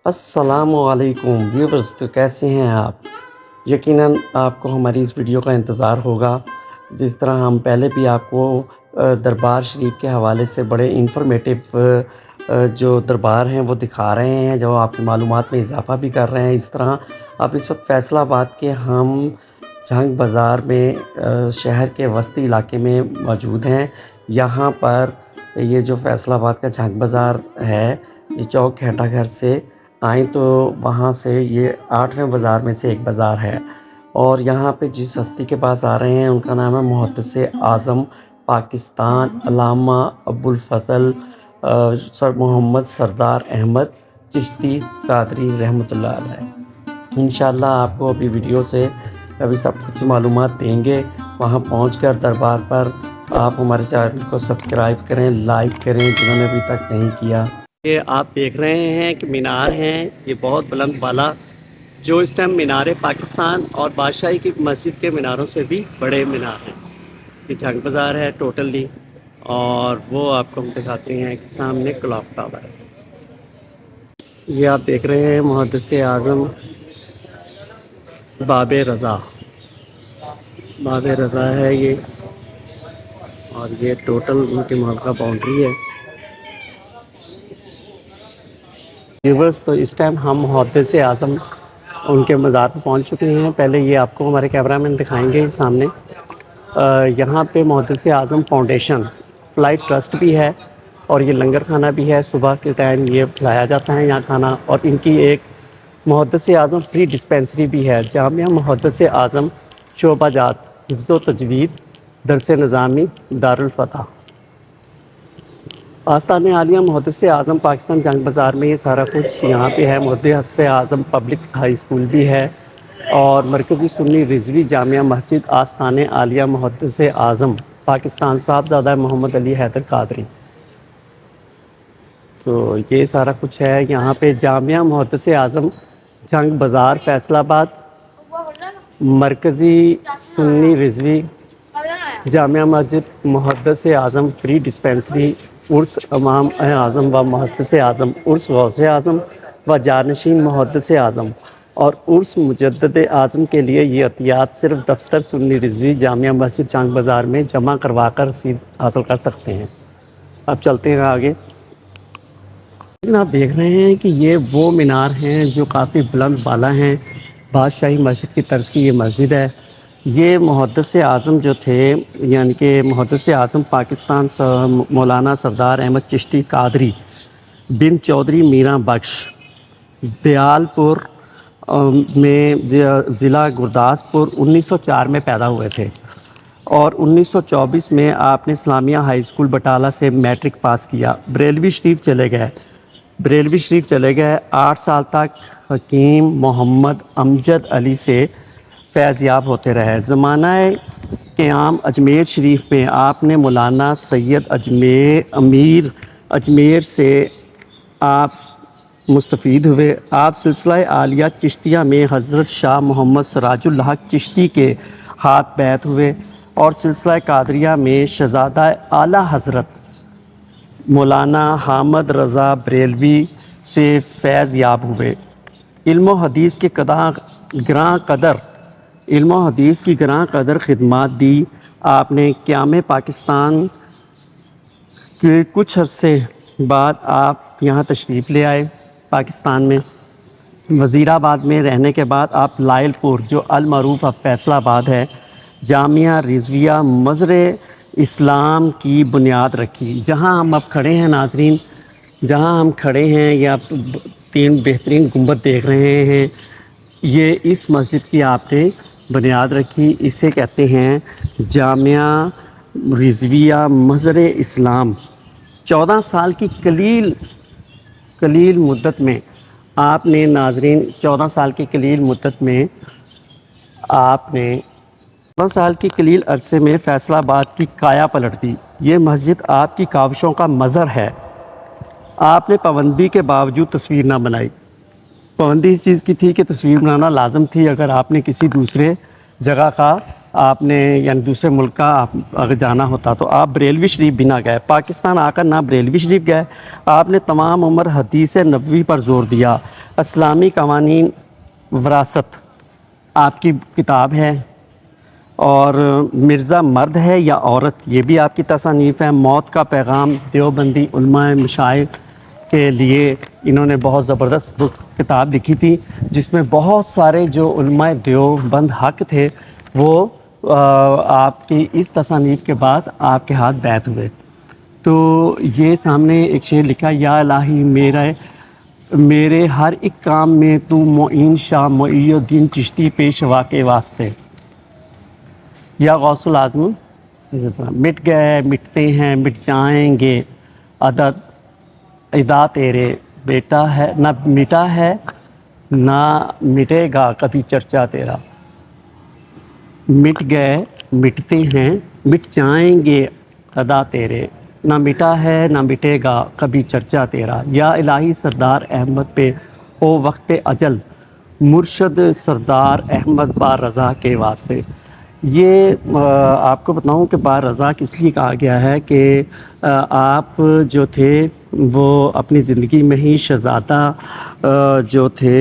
السلام علیکم ویورز، تو کیسے ہیں آپ؟ یقیناً آپ کو ہماری اس ویڈیو کا انتظار ہوگا۔ جس طرح ہم پہلے بھی آپ کو دربار شریف کے حوالے سے بڑے انفارمیٹیو جو دربار ہیں وہ دکھا رہے ہیں، جو آپ کی معلومات میں اضافہ بھی کر رہے ہیں، اس طرح اب اس وقت فیصل آباد کے ہم جھنگ بازار میں شہر کے وسطی علاقے میں موجود ہیں۔ یہاں پر یہ جو فیصل آباد کا جھنگ بازار ہے، یہ چوک گھنٹہ گھر سے آئیں تو وہاں سے یہ 8ویں بازار میں سے ایک بازار ہے، اور یہاں پہ جس ہستی کے پاس آ رہے ہیں ان کا نام ہے محدث اعظم پاکستان علامہ ابوالفضل سر محمد سردار احمد چشتی قادری رحمۃ اللہ علیہ۔ انشاءاللہ آپ کو ابھی ویڈیو سے ابھی سب کچھ معلومات دیں گے۔ وہاں پہنچ کر دربار پر آپ ہمارے چینل کو سبسکرائب کریں، لائک کریں جنہوں نے ابھی تک نہیں کیا۔ یہ آپ دیکھ رہے ہیں کہ مینار ہیں، یہ بہت بلند بالا، جو اس ٹائم مینار پاکستان اور بادشاہی کی مسجد کے میناروں سے بھی بڑے مینار ہیں۔ یہ جھنگ بازار ہے ٹوٹلی، اور وہ آپ کو ہم دکھاتے ہیں کہ سامنے کلاک ٹاور ہے۔ یہ آپ دیکھ رہے ہیں محدث اعظم باب رضا، باب رضا ہے یہ، اور یہ ٹوٹل ان کے محل کا باؤنڈری ہے۔ ویورز، تو اس ٹائم ہم محدث اعظم ان کے مزار پہ پہنچ چکے ہیں۔ پہلے یہ آپ کو ہمارے کیمرہ مین دکھائیں گے سامنے۔ یہاں پہ محدث اعظم فاؤنڈیشن فلائٹ ٹرسٹ بھی ہے، اور یہ لنگر کھانا بھی ہے۔ صبح کے ٹائم یہ کھلایا جاتا ہے یہاں کھانا، اور ان کی ایک محدث اعظم فری ڈسپینسری بھی ہے، جامعہ محدث اعظم شعبہ جات حفظ و تجوید درس نظامی دارالفتح آستان عالیہ محدث اعظم پاکستان جنگ بازار میں۔ یہ سارا کچھ یہاں پہ ہے۔ محدث اعظم پبلک ہائی اسکول بھی ہے، اور مرکزی سنی رضوی جامعہ مسجد آستان عالیہ محدث اعظم پاکستان صاحبزادہ محمد علی حیدر قادری۔ تو یہ سارا کچھ ہے یہاں پہ۔ جامعہ محدث اعظم جنگ بازار فیصل آباد، مرکزی سنی رضوی جامعہ مسجد محدث اعظم فری ڈسپینسری، عرس امام اعظم و محدث اعظم، عرس غوث اعظم و جانشین محدث اعظم، اور عرس مجدد اعظم کے لیے یہ عطیات صرف دفتر سنی رضوی جامعہ مسجد جنگ بازار میں جمع کروا کر رسید حاصل کر سکتے ہیں۔ اب چلتے ہیں آگے۔ آپ دیکھ رہے ہیں کہ یہ وہ مینار ہیں جو کافی بلند بالا ہیں۔ بادشاہی مسجد کی طرز کی یہ مسجد ہے۔ یہ محدث اعظم جو تھے، یعنی کہ محدث اعظم پاکستان مولانا سردار احمد چشتی قادری بن چودھری میراں بخش دیال پور میں ضلع گرداسپور 1904 میں پیدا ہوئے تھے، اور 1924 میں آپ نے اسلامیہ ہائی اسکول بٹالہ سے میٹرک پاس کیا۔ بریلوی شریف چلے گئے 8 سال تک حکیم محمد امجد علی سے فیض یاب ہوتے رہے۔ زمانہ قیام اجمیر شریف میں آپ نے مولانا سید امیر اجمیر سے آپ مستفید ہوئے۔ آپ سلسلہ عالیہ چشتیہ میں حضرت شاہ محمد سراج الحق چشتی کے ہاتھ بیعت ہوئے، اور سلسلہ قادریہ میں شہزادہ اعلیٰ حضرت مولانا حامد رضا بریلوی سے فیض یاب ہوئے۔ علم و حدیث کی گراں قدر خدمات دی۔ آپ نے قیام پاکستان کے کچھ عرصے بعد آپ یہاں تشریف لے آئے پاکستان میں۔ وزیر آباد میں رہنے کے بعد آپ لائل پور، جو المعروف اب فیصل آباد ہے، جامعہ رضویہ مظہر اسلام کی بنیاد رکھی۔ جہاں ہم اب کھڑے ہیں ناظرین، جہاں ہم کھڑے ہیں، یہ آپ 3 بہترین گنبد دیکھ رہے ہیں، یہ اس مسجد کی آپ نے بنیاد رکھی۔ اسے کہتے ہیں جامعہ رضویہ مظہر اسلام۔ 14 سال کی قلیل مدت میں آپ نے ناظرین 14 سال کی قلیل مدت میں آپ نے 14 سال کی قلیل عرصے میں فیصل آباد کی کایا پلٹ دی۔ یہ مسجد آپ کی کاوشوں کا مظہر ہے۔ آپ نے پابندی کے باوجود تصویر نہ بنائی۔ پابندی اس چیز کی تھی کہ تصویر بنانا لازم تھی اگر آپ نے کسی دوسرے جگہ کا آپ نے یعنی دوسرے ملک کا آپ اگر جانا ہوتا تو آپ بریلوی شریف بھی نہ گئے، پاکستان آ کر نہ بریلوی شریف گئے، آپ نے تمام عمر حدیث نبوی پر زور دیا۔ اسلامی قوانین وراثت آپ کی کتاب ہے، اور مرزا مرد ہے یا عورت یہ بھی آپ کی تصانیف ہے۔ موت کا پیغام دیوبندی علماء مشائخ کے لیے انہوں نے بہت زبردست کتاب لکھی تھی، جس میں بہت سارے جو علماء دیوبند حق تھے وہ آپ کی اس تصانیف کے بعد آپ کے ہاتھ بیعت ہوئے۔ تو یہ سامنے ایک شعر لکھا، یا الہی میرے ہر ایک کام میں تو معین شاہ معی الدین چشتی پیشوا کے واسطے، یا غوث العظم مٹ گئے مٹتے ہیں مٹ جائیں گے ادا تیرے، بیٹا ہے نہ مٹا ہے نہ مٹے گا کبھی چرچا تیرا، مٹ گئے مٹتے ہیں مٹ جائیں گے ادا تیرے، نہ مٹا ہے نہ مٹے گا کبھی چرچا تیرا، یا الہی سردار احمد پہ او وقت اجل، مرشد سردار احمد بار رضا کے واسطے۔ یہ آپ کو بتاؤں کہ بار رضا کس لیے کہا گیا ہے کہ آپ جو تھے وہ اپنی زندگی میں ہی شہزادہ جو تھے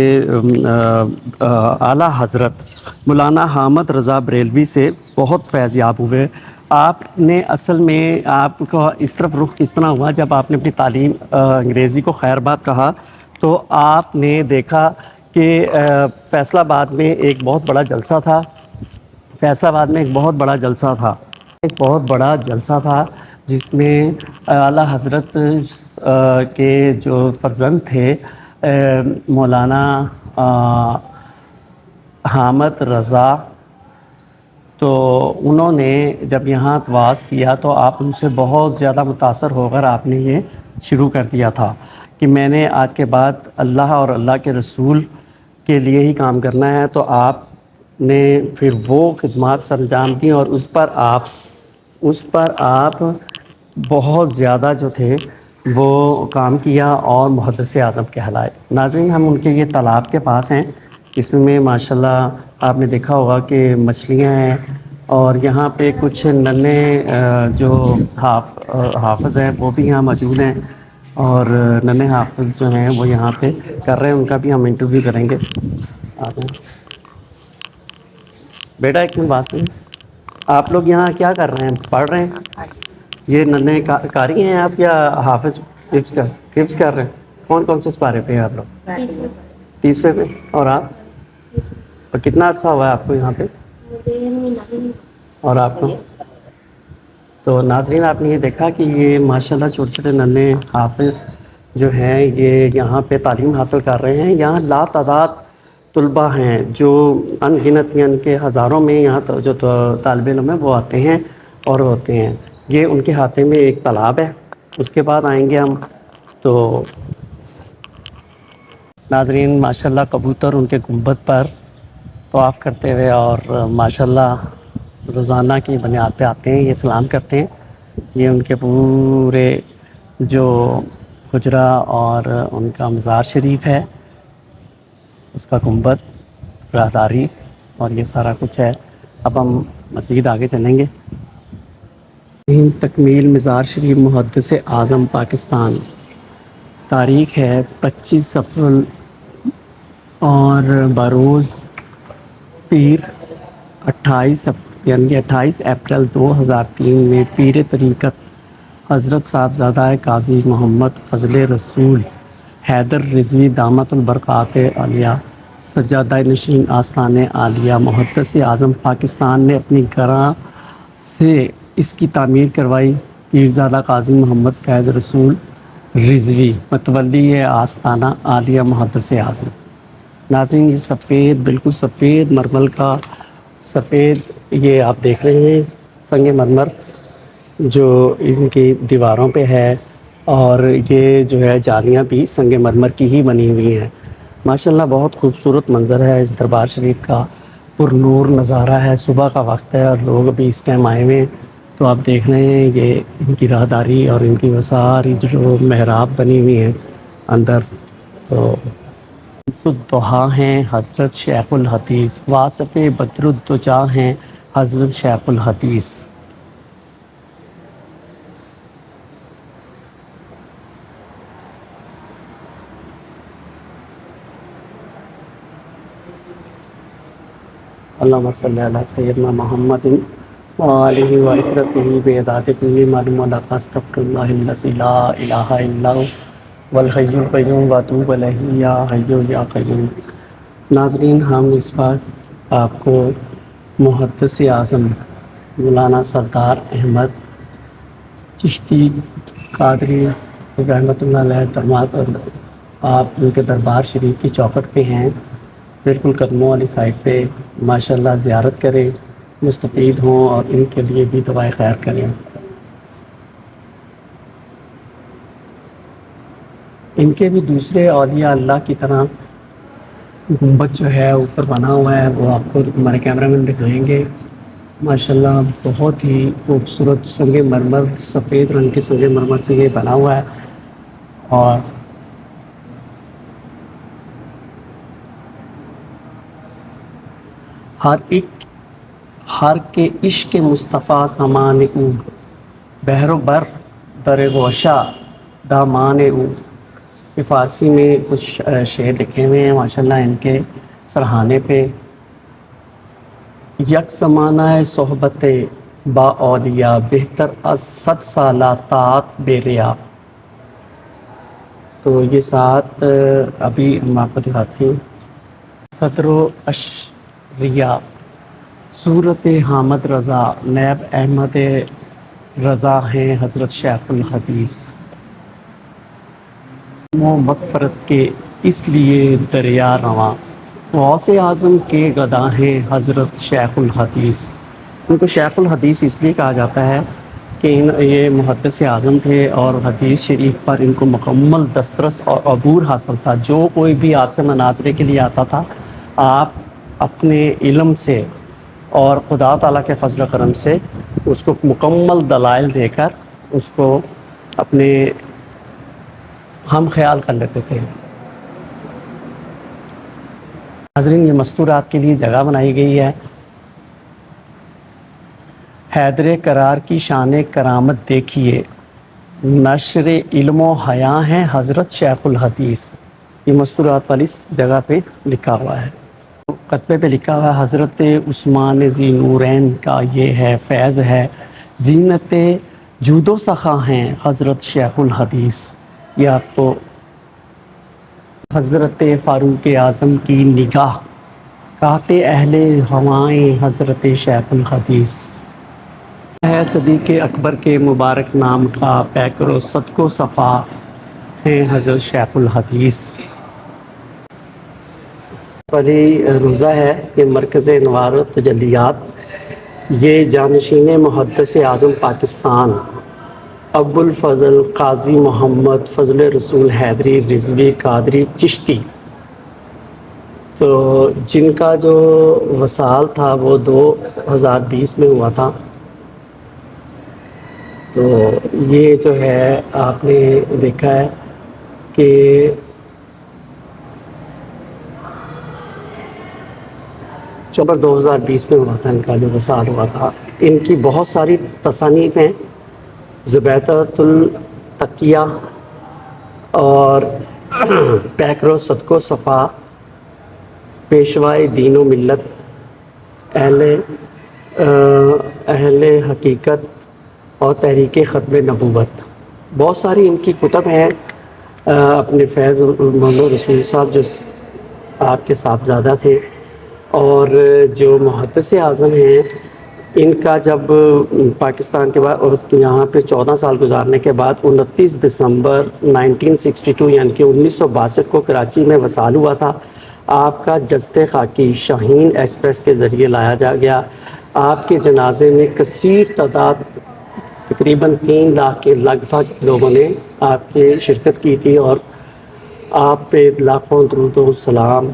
اعلیٰ حضرت مولانا حامد رضا بریلوی سے بہت فیض یاب ہوئے۔ آپ نے اصل میں آپ کا اس طرف رخ کس طرح ہوا، جب آپ نے اپنی تعلیم انگریزی کو خیر بات کہا تو آپ نے دیکھا کہ فیصل آباد میں ایک بہت بڑا جلسہ تھا، ایک بہت بڑا جلسہ تھا جس میں اعلیٰ حضرت کے جو فرزند تھے مولانا حامد رضا، تو انہوں نے جب یہاں وعظ کیا تو آپ ان سے بہت زیادہ متاثر ہو کر آپ نے یہ شروع کر دیا تھا کہ میں نے آج کے بعد اللہ اور اللہ کے رسول کے لیے ہی کام کرنا ہے۔ تو آپ نے پھر وہ خدمات سر انجام دیں اور اس پر آپ بہت زیادہ جو تھے وہ کام کیا اور محدث اعظم کہلائے۔ ناظرین، ہم ان کے یہ تالاب کے پاس ہیں، اس میں ماشاءاللہ آپ نے دیکھا ہوگا کہ مچھلیاں ہیں، اور یہاں پہ کچھ ننھے جو حافظ ہیں وہ بھی یہاں موجود ہیں، اور ننھے حافظ جو ہیں وہ یہاں پہ کر رہے ہیں، ان کا بھی ہم انٹرویو کریں گے۔ بیٹا ایک منٹ بات سنیں، آپ لوگ یہاں کیا کر رہے ہیں؟ پڑھ رہے ہیں؟ یہ ننھے قاری ہیں آپ یا حافظ حفظ کر رہے ہیں؟ کون کون سے پارے پہ ہیں آپ لوگ؟ 30ویں پہ۔ اور آپ؟ اور کتنا عرصہ ہوا ہے آپ کو یہاں پہ؟ اور آپ کو؟ تو ناظرین، آپ نے یہ دیکھا کہ یہ ماشاءاللہ چھوٹے چھوٹے ننھے حافظ جو ہیں یہ یہاں پہ تعلیم حاصل کر رہے ہیں۔ یہاں لا تعداد طلباء ہیں جو ان گنت یعنی کہ ہزاروں میں یہاں جو طالب علم ہیں وہ آتے ہیں اور ہوتے ہیں۔ یہ ان کے ہاتھے میں ایک تالاب ہے، اس کے بعد آئیں گے ہم۔ تو ناظرین، ماشاءاللہ کبوتر ان کے گنبد پر طواف کرتے ہوئے اور ماشاءاللہ روزانہ کی بنیاد پہ آتے ہیں، یہ سلام کرتے ہیں۔ یہ ان کے پورے جو حجرہ اور ان کا مزار شریف ہے، اس کا گنبد، راہداری اور یہ سارا کچھ ہے۔ اب ہم مزید آگے چلیں گے۔ تکمیل مزار شریف محدث اعظم پاکستان، تاریخ ہے 25 صفر اور بروز پیر 28 اپریل 2003 میں پیر طریقت حضرت صاحبزادہ قاضی محمد فضل رسول حیدر رضوی دامت البرکات عالیہ سجادہ نشین آستان عالیہ محدث اعظم پاکستان نے اپنی گراں سے اس کی تعمیر کروائی۔ پیرزادہ قاضی محمد فیض رسول رضوی متولی آستانہ عالیہ محدث اعظم۔ ناظرین، یہ سفید، بالکل سفید مرمر کا سفید یہ آپ دیکھ رہے ہیں سنگ مرمر جو ان کی دیواروں پہ ہے، اور یہ جو ہے جالیاں بھی سنگ مرمر کی ہی بنی ہوئی ہیں۔ ماشاءاللہ بہت خوبصورت منظر ہے اس دربار شریف کا، پر نور نظارہ ہے، صبح کا وقت ہے اور لوگ ابھی اس ٹائم آئے ہوئے ہیں۔ تو آپ دیکھ رہے ہیں یہ ان کی راہداری اور ان کی وہ ساری جو محراب بنی ہوئی ہیں اندر۔ تو الدحا ہیں حضرت شیخ الحدیث، واصف بدر الدجا ہیں حضرت شیخ الحدیث۔ اللہم صلی علی سیدنا محمد وآلہ وإطرتہ بعداد کل معلوم لک استغفر اللہ الذی لا الہ الا ہو والحی القیوم واتوب الیہ یا حی یا قیوم۔ ناظرین، ہم اس وقت آپ کو محدث اعظم مولانا سردار احمد چشتی قادری رحمۃ اللہ علیہ درمات اور آپ ان کے دربار شریف کی چوکھٹ پہ ہیں، بالکل قدموں والی سائٹ پہ۔ ماشاءاللہ زیارت کریں، مستفید ہوں اور ان کے لیے بھی دعائے خیر کریں۔ ان کے بھی دوسرے اولیاء اللہ کی طرح گنبد جو ہے اوپر بنا ہوا ہے، وہ آپ کو ہمارے کیمرہ مین دکھائیں گے۔ ماشاءاللہ بہت ہی خوبصورت سنگ مرمر، سفید رنگ کے سنگ مرمر سے یہ بنا ہوا ہے، اور ہر کے عشق مصطفیٰ سامان او، بحر و بر در گوشا دامان او۔ یہ فارسی میں کچھ شعر لکھے ہوئے ہیں ماشاءاللہ ان کے سرہانے پہ۔ یک زمانہ صحبت با اولیاء، بہتر از 100 سالہ طاعت بے ریا۔ تو یہ ساتھ ابھی ہم آپ کو دکھاتے ہیں۔ صدر و اشریا، صورت حامد رضا، نیب احمد رضا ہیں حضرت شیخ الحدیث۔ مغفرت کے اس لیے دریا رواں، غوث اعظم کے گدا ہیں حضرت شیخ الحدیث۔ ان کو شیخ الحدیث اس لیے کہا جاتا ہے کہ یہ محدث اعظم تھے اور حدیث شریف پر ان کو مکمل دسترس اور عبور حاصل تھا۔ جو کوئی بھی آپ سے مناظرے کے لیے آتا تھا، آپ اپنے علم سے اور خدا تعالیٰ کے فضل و کرم سے اس کو مکمل دلائل دے کر اس کو اپنے ہم خیال کر لیتے تھے۔ ناظرین، یہ مستورات کے لیے جگہ بنائی گئی ہے۔ حیدر قرار کی شان کرامت دیکھیے، نشر علم و حیا ہیں حضرت شیخ الحدیث۔ یہ مستورات والی جگہ پہ لکھا ہوا ہے، کتبے پہ لکھا ہوا ہے۔ حضرت عثمان ذی نورین کا یہ ہے فیض ہے، زینت جود و سخا ہیں حضرت شیخ الحدیث۔ یہ آپ کو حضرت فاروق اعظم کی نگاہ، کہتے اہل ہوائیں حضرت شیخ الحدیث ہے۔ صدیق اکبر کے مبارک نام کا پیکر و صدق و صفا ہیں حضرت شیخ الحدیث۔ والی روزہ ہے، یہ مرکز انوار و تجلیات۔ یہ جانشین محدث اعظم پاکستان ابو الفضل قاضی محمد فضل رسول حیدری رضوی قادری چشتی، تو جن کا جو وصال تھا وہ 2020 میں ہوا تھا۔ تو یہ جو ہے آپ نے دیکھا ہے کہ چوبر 2020 میں ہوا تھا ان کا جو وصال ہوا تھا۔ ان کی بہت ساری تصانیف ہیں، زبیدۃ التقیہ اور پیکر و صدق و صفا، پیشوائے دین و ملت، اہل حقیقت اور تحریک ختم نبوت۔ بہت ساری ان کی کتب ہیں۔ اپنے فیض محمد رسول صاحب جو آپ کے صاحبزادہ تھے اور جو محدث اعظم ہیں، ان کا جب پاکستان کے بعد یہاں پہ 14 سال گزارنے کے بعد 29 دسمبر 1962 یعنی کہ 1962 کو کراچی میں وصال ہوا تھا۔ آپ کا جسد خاکی شاہین ایکسپریس کے ذریعے لایا جا گیا۔ آپ کے جنازے میں کثیر تعداد تقریباً 3 لاکھ کے لگ بھگ لوگوں نے آپ کی شرکت کی تھی، اور آپ پہ لاکھوں درود و سلام۔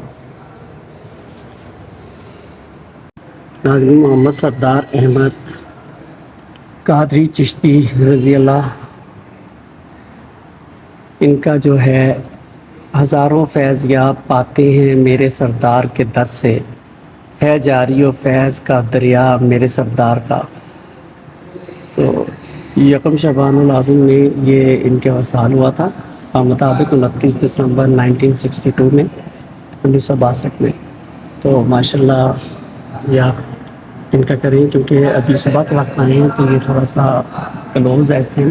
ناظرین، محمد سردار احمد قادری چشتی رضی اللہ، ان کا جو ہے ہزاروں فیض یاب پاتے ہیں میرے سردار کے در سے، ہے جاری و فیض کا دریا میرے سردار کا۔ تو یکم شعبان العظم میں یہ ان کے وصال ہوا تھا مطابق 29 دسمبر 1962 میں، 1962 میں۔ تو ماشاءاللہ یہ آپ ان کا کریں، کیونکہ ابھی صبح کے وقت آئے ہیں تو یہ تھوڑا سا کلوز ہے اس ٹائم۔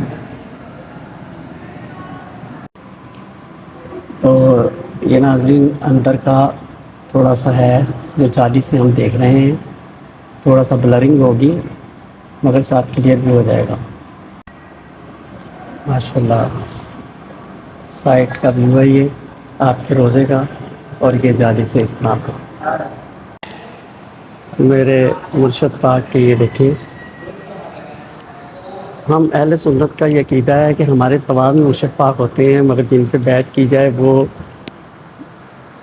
تو یہ ناظرین اندر کا تھوڑا سا ہے جو جالی سے ہم دیکھ رہے ہیں، تھوڑا سا بلرنگ ہوگی مگر ساتھ کلیئر بھی ہو جائے گا ماشاءاللہ۔ سائٹ کا ویو ہے یہ آپ کے روزے کا، اور یہ جالی سے اس طرح تھا میرے مرشد پاک کے۔ یہ دیکھیں، ہم اہل سنت کا یہ عقیدہ ہے کہ ہمارے تمام مرشد پاک ہوتے ہیں، مگر جن پہ بیعت کی جائے وہ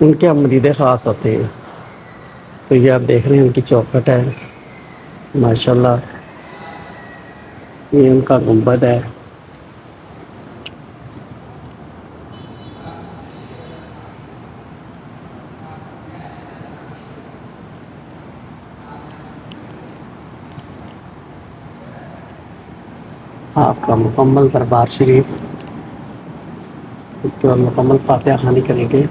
ان کے مرید خاص ہوتے ہیں۔ تو یہ آپ دیکھ رہے ہیں ان کی چوکھٹ ہے ماشاءاللہ، یہ ان کا گنبد ہے۔ آپ کا مکمل دربار شریف، اس کے بعد مکمل فاتحہ خوانی کریں گے۔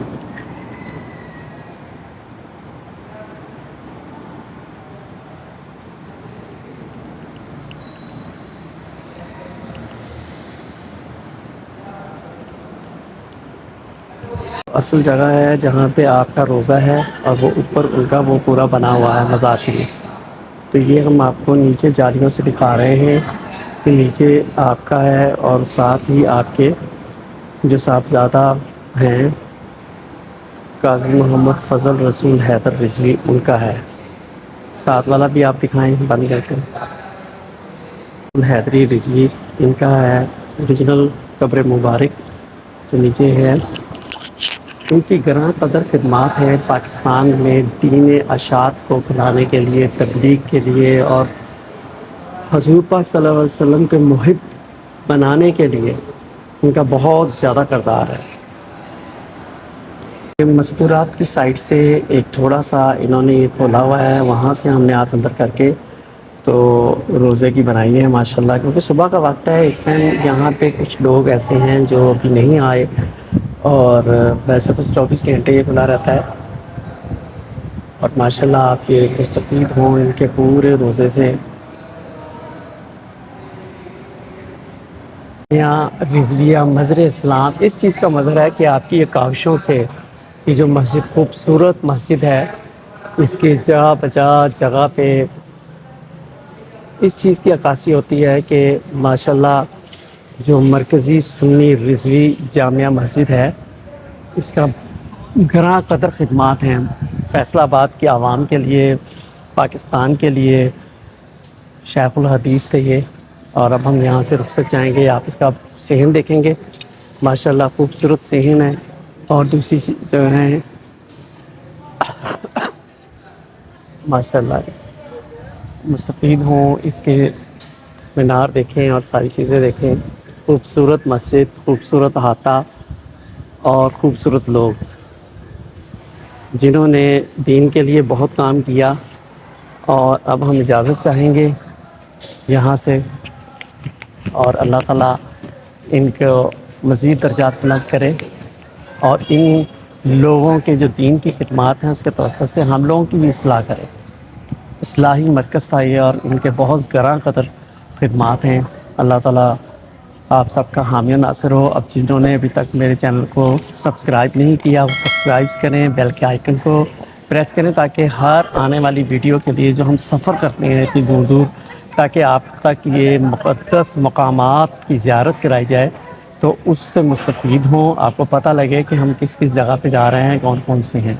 اصل جگہ ہے جہاں پہ آپ کا روزہ ہے، اور وہ اوپر ان کا وہ پورا بنا ہوا ہے مزار شریف۔ تو یہ ہم آپ کو نیچے جالیوں سے دکھا رہے ہیں کہ نیچے آپ کا ہے، اور ساتھ ہی آپ کے جو صاحبزادہ ہیں قاضی محمد فضل رسول حیدر رضوی، ان کا ہے۔ ساتھ والا بھی آپ دکھائیں بند کر کے، حیدری رضوی ان کا ہے اوریجنل قبر مبارک جو نیچے ہے۔ ان کی گراں قدر خدمات ہیں پاکستان میں دین اشاعت کو پھیلانے کے لیے، تبلیغ کے لیے، اور حضور پاک صلی اللہ علیہ وسلم کے محب بنانے کے لیے ان کا بہت زیادہ کردار ہے۔ مستورات کی سائٹ سے ایک تھوڑا سا انہوں نے یہ کھولا ہوا ہے، وہاں سے ہم نے ہاتھ اندر کر کے تو روزے کی بنائی ہے ماشاءاللہ، کیونکہ صبح کا وقت ہے اس ٹائم یہاں پہ کچھ لوگ ایسے ہیں جو ابھی نہیں آئے، اور ویسے تو 24 گھنٹے یہ کھلا رہتا ہے۔ اور ماشاءاللہ آپ یہ مستفید ہوں ان کے پورے روزے سے۔ یہاں رضویہ مظہر اسلام اس چیز کا مظہر ہے کہ آپ کی یہ کاوشوں سے یہ جو مسجد خوبصورت مسجد ہے، اس کی جا بجا جگہ پہ اس چیز کی عکاسی ہوتی ہے کہ ماشاءاللہ جو مرکزی سنی رضوی جامعہ مسجد ہے، اس کا گراں قدر خدمات ہیں فیصل آباد کے عوام کے لیے، پاکستان کے لیے۔ شیخ الحدیث تھے یہ، اور اب ہم یہاں سے رخصت جائیں گے۔ آپ اس کا صحن دیکھیں گے ماشاءاللہ، خوبصورت صحن ہے۔ اور دوسری جو ہیں ماشاءاللہ مستفید ہوں، اس کے مینار دیکھیں اور ساری چیزیں دیکھیں۔ خوبصورت مسجد، خوبصورت احاطہ، اور خوبصورت لوگ جنہوں نے دین کے لیے بہت کام کیا۔ اور اب ہم اجازت چاہیں گے یہاں سے، اور اللہ تعالیٰ ان کو مزید درجات بلند کرے، اور ان لوگوں کے جو دین کی خدمات ہیں اس کے توسط سے ہم لوگوں کی بھی اصلاح کرے۔ اصلاحی مرکز تھا یہ، اور ان کے بہت گراں قدر خدمات ہیں۔ اللہ تعالیٰ آپ سب کا حامی و ناصر ہو۔ اب جنہوں نے ابھی تک میرے چینل کو سبسکرائب نہیں کیا وہ سبسکرائب کریں، بیل کے آئیکن کو پریس کریں، تاکہ ہر آنے والی ویڈیو کے لیے جو ہم سفر کرتے ہیں اتنی دور دور، تاکہ آپ تک یہ مقدس مقامات کی زیارت کرائی جائے تو اس سے مستفید ہوں، آپ کو پتہ لگے کہ ہم کس کس جگہ پہ جا رہے ہیں، کون کون سے ہیں۔